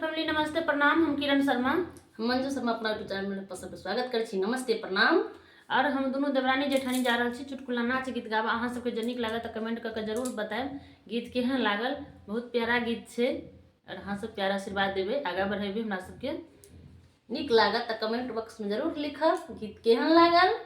Family नमस्ते प्रणाम। हम किरण शर्मा हम मंजू शर्मा अपना यूट्यूब चैनल में सबके स्वागत कर छी। नमस्ते प्रणाम। और हम दोनों देवरानी जेठानी जा रहा छी चुटकुला नाच गीत गाबा। अहाँ सबके जे नीक लागत तऽ कमेंट करके जरूर बताएब गीत केहन लागल। बहुत प्यारा गीत छै और अहाँ सब प्यारा आशीर्वाद देबै, आगा बढ़ेबै हमरा सबके। नीक लागत तऽ कमेंट बॉक्स में जरूर लिखब गीत केहन लागल।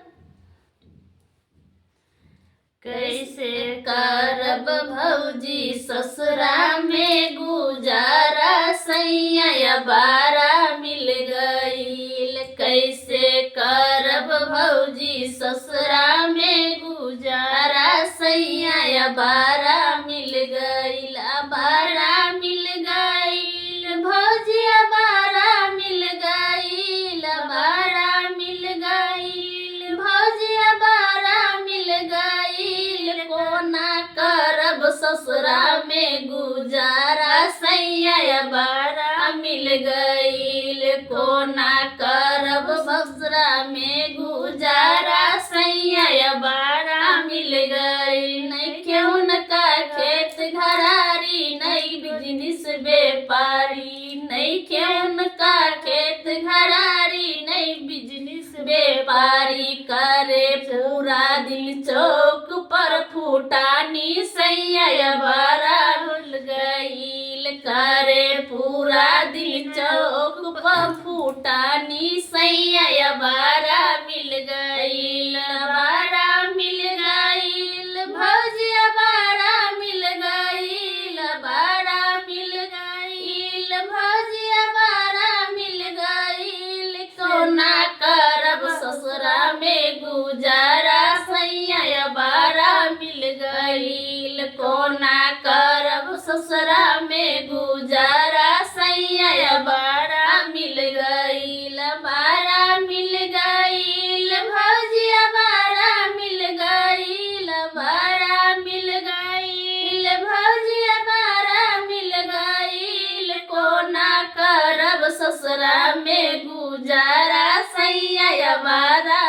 कैसे करब भौजी ससुरा में गुजारा, सैया बारा मिल गईल। कैसे करब भौजी ससुरा में गुजारा, सैया बारा मिल गईल। बारा मिल गईल भौजी, बारा मिल गईल। बारा मिल गईल भौजी, बारा मिल गईल। कोना करब ससुरा में गुजारा, सैया बारा मिल गईल। कोना करब ससुरा में गुजारा, सैया बारा मिल गईल। नहीं क्यों न का खेत घरारी, नहीं बिजनेस व्यापारी। नहीं क्यों न का खेत घरारी, नहीं बिजनेस व्यापारी। करे पूरा दिल चौक पर फूटानी, सैया बारा भूल गईल। करे पूरा दिल चौक पर फूटानी, सैया बारा मिल गईल। बारा मिल गईल भौजी, बारा मिल गईल। बारा मिल गईल भौजी, बारा मिल गईल। कोना करब ससुरा में गुजारा, सैया बारा मिल गईल। कोना करब ससुरा में गुजारा, सैया बारा मिल गईल। बारा मिल गईल भौजी, बारा मिल गईल। बारा मिल गईल भौजी, बारा मिल गईल। कोना करब ससुरा में गुजारा, सैया बारा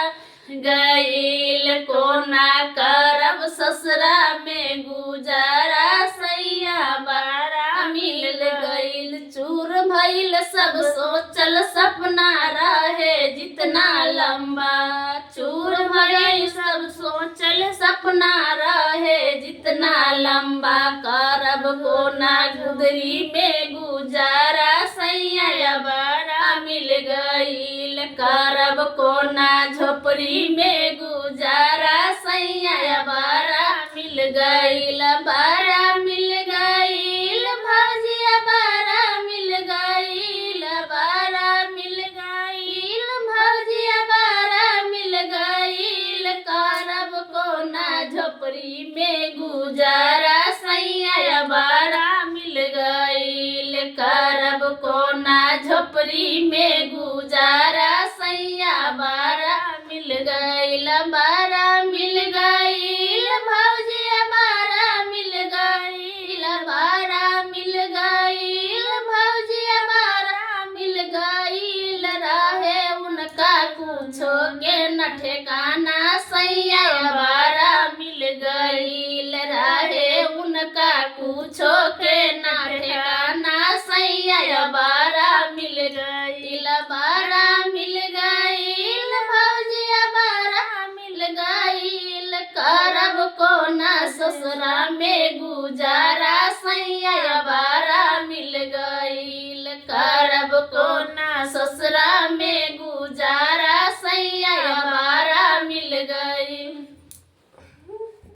गईल। कोना करब ससुरा में गुजारा, सैया बारा मिल गईल। चूर भइल सब सोचल सपना रहे जितना लंबा। चूर भइल सब सोचल सपना रहे जितना लंबा। करब कोना गुदरी में गुजारा, सैया बारा मिल गईल। करब कोना झोपड़ी में गुजारा, सैया बारा मिल गईल। बारा मिल गईल भौजी, बारा मिल गईल। बारा मिल गईल भौजी, बारा मिल गईल। करब कोना झोपड़ी में गुजारा, सैया बारा मिल गईल। करब कोना झोपड़ी में गुजारा, सैया बारा मिल गईल। बारा मिल गईल भौजी, बारा मिल गईल। बारा मिल गईल भौजी, बारा मिल गईल। रहे उनका कुछो के न ठिकाना, सैया बारा मिल गईल। रहे उनका कुछो के न ठिकाना, सैया बारा मिल गईल। बारा मिल गईल भौजी, बारा मिल गईल। करब कोना ससुरा में गुजारा, सैया बारा